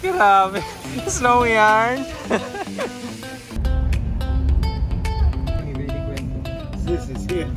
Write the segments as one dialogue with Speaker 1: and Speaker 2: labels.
Speaker 1: Grabe. Snow yarn.
Speaker 2: This is here.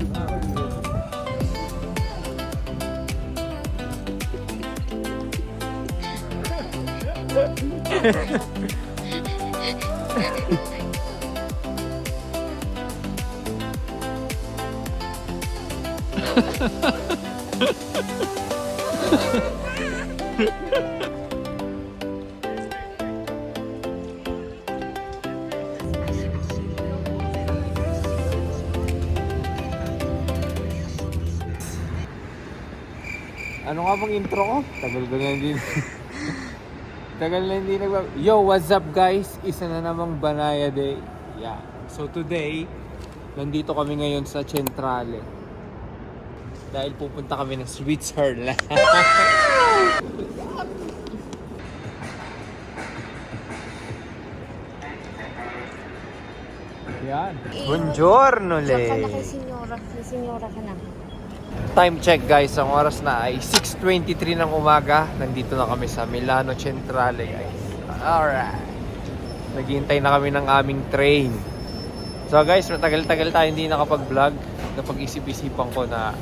Speaker 1: Ano nga bang intro ko? Tagal ko na hindi. Tagal na hindi Yo, what's up guys? Isa na namang Banaya Day. Yeah. So today, nandito kami ngayon sa Centrale. Dahil pupunta kami ng Switzerland. Yan. Buongiorno le.
Speaker 3: Diyan ka na kay Signora ka na.
Speaker 1: Time check guys, ang oras na ay 6:23 ng umaga. Nandito na kami sa Milano Centrale guys. Alright. Naghihintay na kami ng aming train. So guys, matagal-tagal tayo hindi nakapag-vlog. Napag-isip-isipan ko na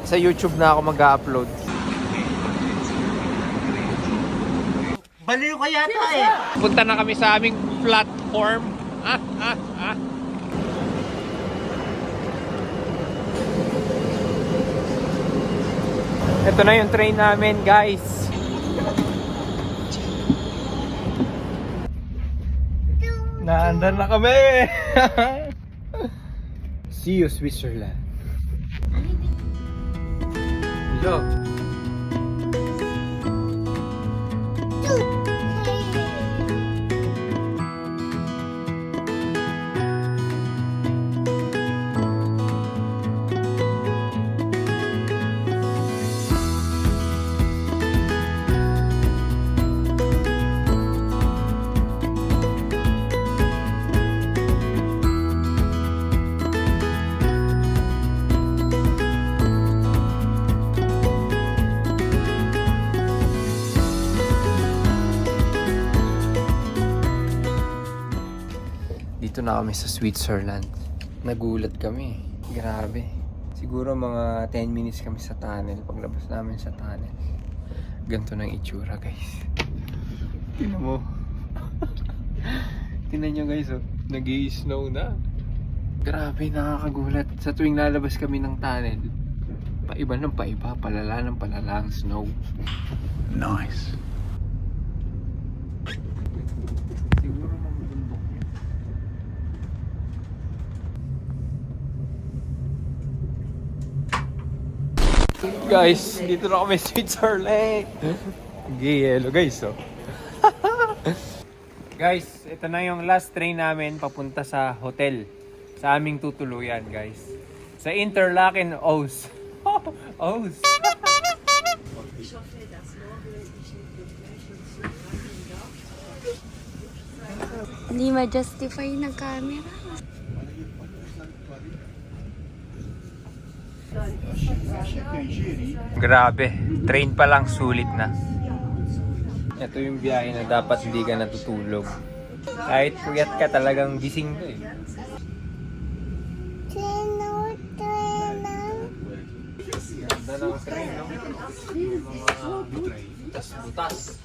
Speaker 1: sa YouTube na ako mag-upload.
Speaker 2: Baliw ka yata eh.
Speaker 1: Punta na kami sa aming platform. Ito na yung train namin, guys. Naandar na kami. See you, Switzerland. Yo. Dito na kami sa Switzerland. Nagulat kami. Grabe. Siguro mga 10 minutes kami sa tunnel. Paglabas namin sa tunnel. Ganito ng itsura, guys. Tingnan mo. Tingnan nyo, guys. Oh. Nag-i-snow na. Grabe, nakakagulat. Sa tuwing lalabas kami ng tunnel, paiba ng paiba. Palala ng palala ang snow.
Speaker 2: Nice.
Speaker 1: Siguro mamubundok yun. Guys, dito na kami sa Switzerland. Giyelo guys, oh. Guys, ito na yung last train namin papunta sa hotel. Sa aming tutuluyan, guys. Sa Interlaken, Oos. Oos.
Speaker 3: Hindi ma-justify ng camera.
Speaker 1: Grabe, train pa lang sulit na. Ito yung biyahe na dapat hindi ka natutulog. Kahit puyat ka, talagang gising ka eh. Ganda ng train, no? Mga butas-butas.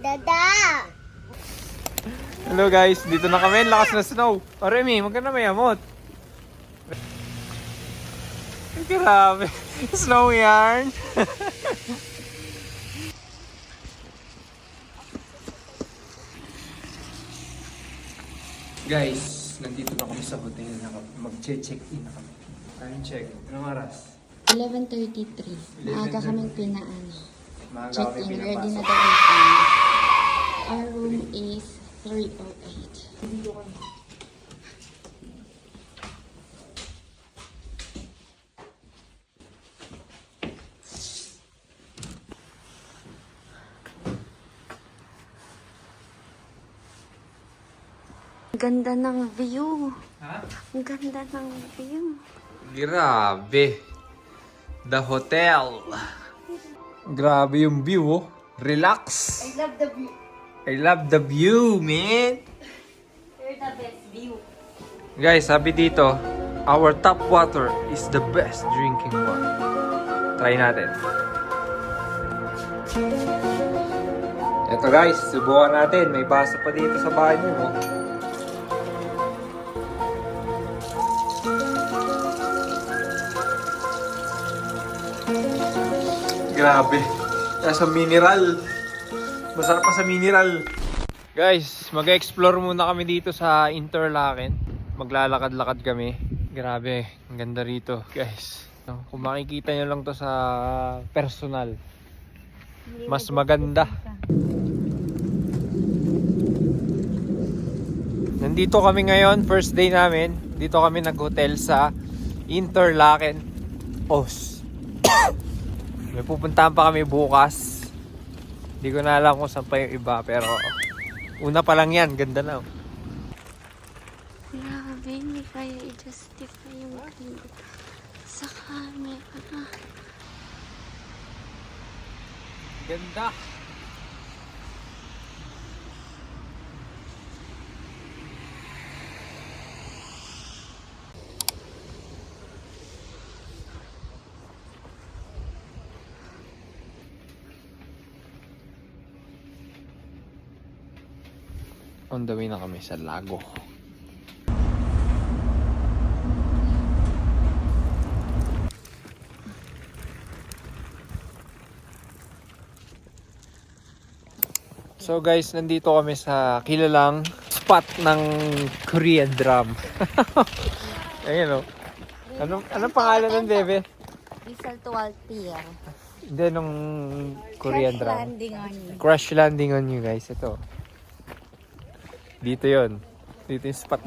Speaker 3: Dada!
Speaker 1: Hello guys, dito na kami, lakas na snow. O Remy, maganda may amot. Grabe, snow yarn. Guys, nandito na kami sa hotel na mag-check-in na kami. Time check, anong oras?
Speaker 3: 11:33. Maaga kaming pinaano.
Speaker 1: Maaga kami
Speaker 3: Check-in. Ready na
Speaker 1: pinapasok.
Speaker 3: daw yung Our room is 308. Ang ganda ng view.
Speaker 1: Ha?
Speaker 3: Ang ganda ng view.
Speaker 1: Grabe. The hotel. Grabe yung view, oh. Relax.
Speaker 3: I love the view.
Speaker 1: I love the view, man.
Speaker 3: You're the best view.
Speaker 1: Guys, sabi dito, our tap water is the best drinking water. Try natin. Ito guys, subukan natin. May baso pa dito sa banyo, oh. Grabe. Nasa mineral. Masarap pa sa mineral. Guys, mag-explore muna kami dito sa Interlaken. Maglalakad-lakad kami. Grabe, ang ganda rito, guys. Kung makikita nyo lang to sa personal, mas maganda. Nandito kami ngayon, first day namin. Dito kami nag-hotel sa Interlaken, Oos. May pupuntahan pa kami bukas. Hindi ko na alam kung saan pa yung iba, pero una pa lang yan, ganda na.
Speaker 3: Grabe, hindi kaya i-justify yung green sa camera.
Speaker 1: Ganda. On the way na kami sa lago. So guys, nandito kami sa kilalang spot ng Korean drum. Ayun o. Anong pangalan ng bebe?
Speaker 3: Rizal to Altir.
Speaker 1: Hindi, nung Korean drum.
Speaker 3: Landing on you.
Speaker 1: Crash landing on you guys. Ito. Dito yon. Dito yung spot.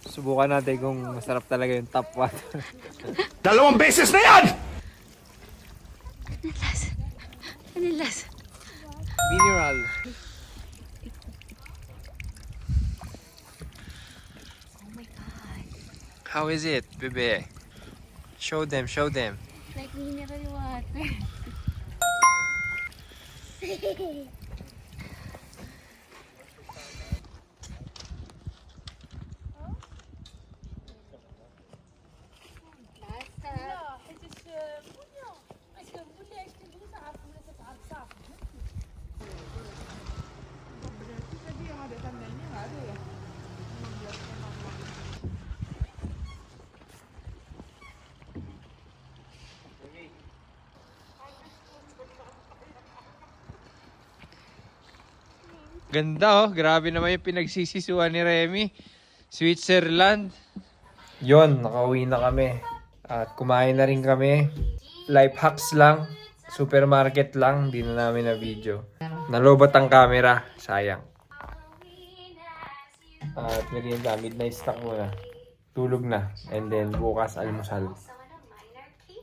Speaker 1: Subukan natin kung masarap talaga yung tap water.
Speaker 2: Dalawang beses na yan!
Speaker 3: Ano lasa?
Speaker 1: Mineral.
Speaker 3: Oh my God.
Speaker 1: How is it, bebe? Show them, show them.
Speaker 3: Like mineral water.
Speaker 1: Ganda oh, grabe naman yung pinagsisisuan ni Remy. Switzerland. Yon, nakauwi na kami. At kumain na rin kami. Life hacks lang. Supermarket lang, hindi na namin na video. Nalobot ang camera, sayang. At merienda, midnight snack muna. Tulog na. And then bukas almusal.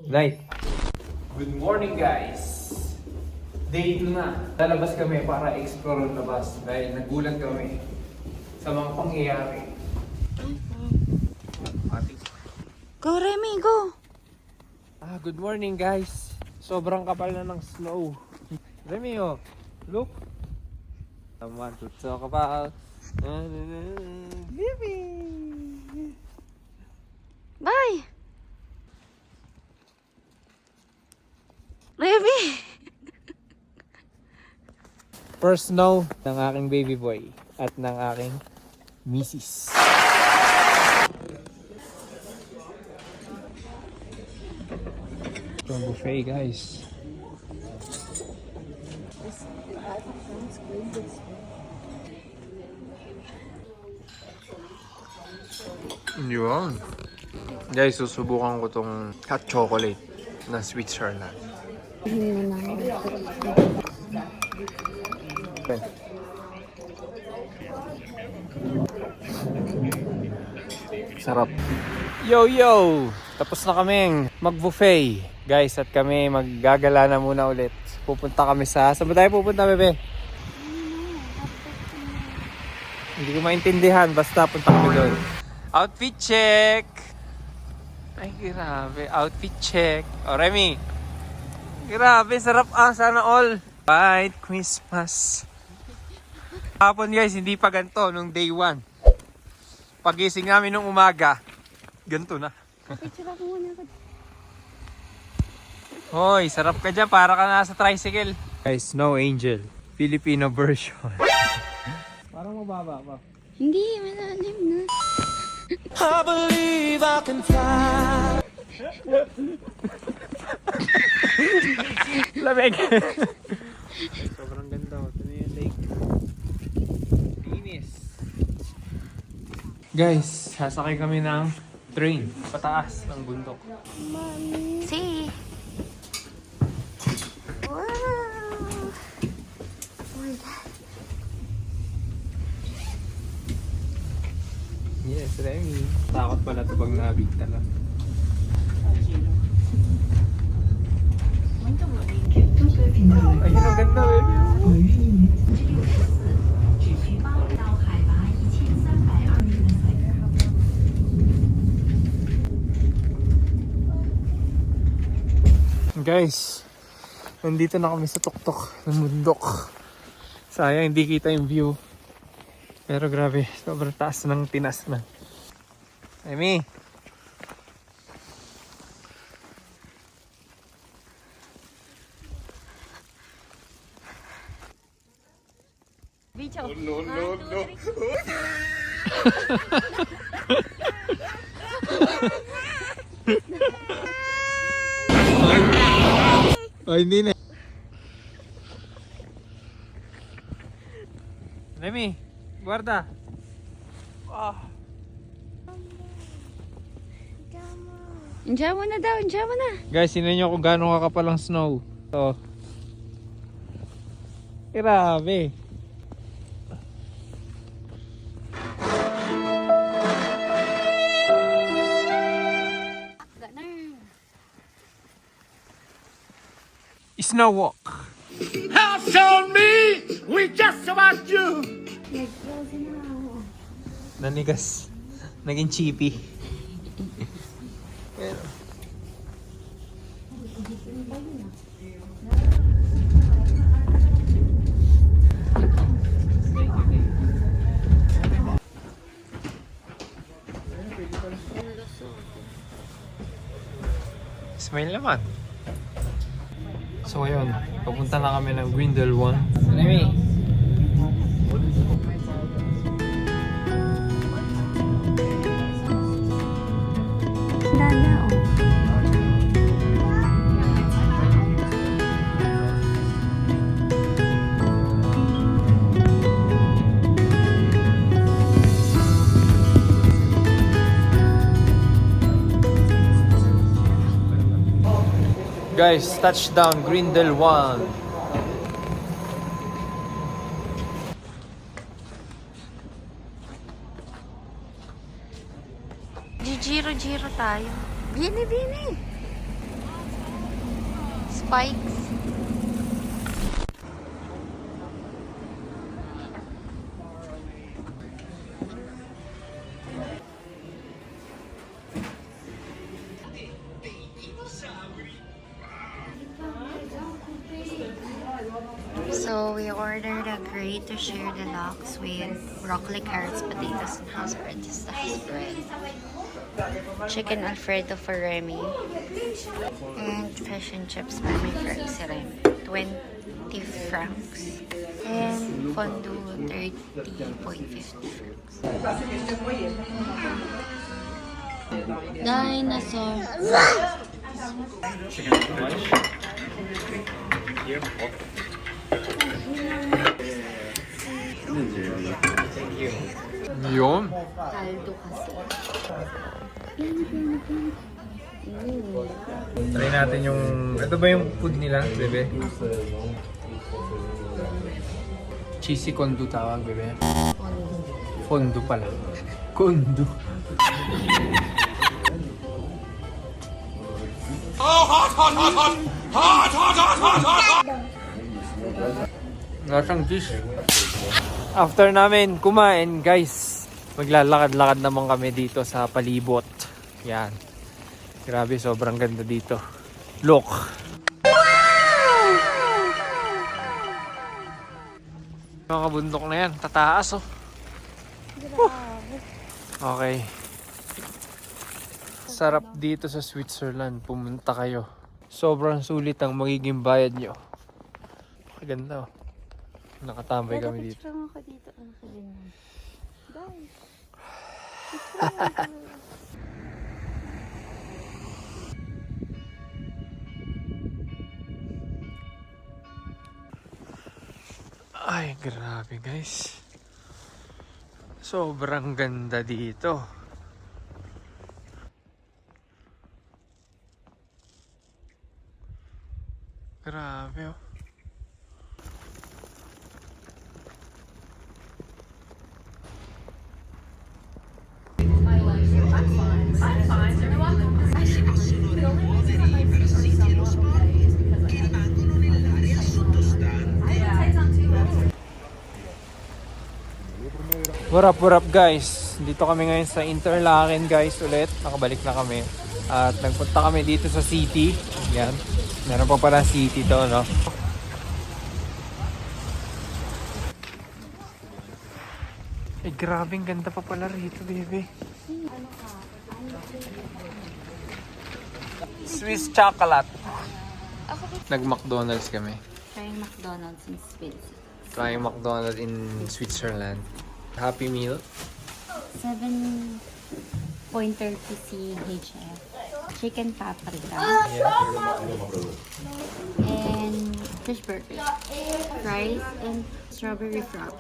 Speaker 1: Night. Good morning guys. Day 2 na. Lalabas kami para explore ang labas. Dahil nagulat kami sa mga pangyayari.
Speaker 3: Go, Remy, go!
Speaker 1: Good morning guys. Sobrang kapal na ng snow. Remy oh, look. I want to talk about living.
Speaker 3: Bye! Remy!
Speaker 1: First snow ng aking baby boy at ng aking misis. Ito buffet guys. Yun. Guys, susubukan ko tong hot chocolate na Switzerland. sarap. Yo, yo! Tapos na kaming mag-buffet. Guys, at kami maggagala na muna ulit. Pupunta kami sa... Saan ba tayo pupunta, bebe? Hindi ko maintindihan. Basta punta kami doon. Outfit check! Ay, grabe. Outfit check. O, Remy. Grabe, sarap sana all. White Christmas. Hapon guys, hindi pa ganito nung day 1. Pagising namin nung umaga, ganito na. Hoy, sarap ka dyan. Para ka nasa tricycle. Guys, Snow Angel. Filipino version. Parang mababa pa.
Speaker 3: Hindi, malalim na.
Speaker 1: I believe I can fly. Lamig. Sobrang ganda. Ito na yung lake. Linis. Guys, sasakay kami ng train. Pataas ng bundok.
Speaker 3: See? Wow! Oh my God.
Speaker 1: Yes, Remy. Takot pala ito pag nabigta lang. Ayun, ang ganda eh. Guys, nandito na kami sa tuktok ng bundok. Sayang hindi kita yung view. Pero grabe, sobrang taas ng tinas na. Amy!
Speaker 3: Video.
Speaker 2: No, no, no.
Speaker 1: Ay, hindi na. Remy, guarda.
Speaker 3: Enjoy mo na daw, enjoy mo na.
Speaker 1: Guys, sinan nyo kung gaano kakapal ang snow. So, grabe. Snow walk.
Speaker 2: House on me! We just about you!
Speaker 1: Nanigas. Naging chippy. Pero, smile naman. So ayun, papunta na kami ng Grindel 1. Remy!
Speaker 3: Dana, oh.
Speaker 1: Guys, touchdown Grindel 1.
Speaker 3: Giro-giro tayo. Bini, bini. Spikes. So we ordered a grate to share deluxe with broccoli, carrots, potatoes, and house bread. Just the house bread. Chicken Alfredo for Remy. And fish and chips for my friend si Remy. 20 francs. And fondue 30.50 francs. Dinosaur.
Speaker 1: Yun.
Speaker 3: Kaldo kasi.
Speaker 1: Try natin yung... Ito ba yung food nila, bebe? Cheesy kondo tawag, bebe. Fondo pala. Kondo. Lasang dish. After namin kumain, guys, maglalakad-lakad naman kami dito sa palibot. Yan. Grabe, sobrang ganda dito. Look. Mga kabundok na yan, tataas oh. Okay. Sarap dito sa Switzerland, pumunta kayo. Sobrang sulit ang magiging bayad nyo. Maganda oh. Nakatambay kami dito.
Speaker 3: Ako dito. Ano ka din? Guys.
Speaker 1: Ay, grabe guys. Sobrang ganda dito. Grabe oh. What up guys? Dito kami ngayon sa Interlaken guys ulit. Nakabalik na kami. At nagpunta kami dito sa city. Yan. Meron pa pala city to, no? Eh, grabing ganda pa pala rito, baby. Swiss chocolate. Nag-McDonald's kami.
Speaker 3: Trying McDonald's in Switzerland.
Speaker 1: Trying McDonald's in Switzerland. Happy Meal.
Speaker 3: 7.30 CHF. Chicken paprika. And fish burger. Rice and strawberry frog.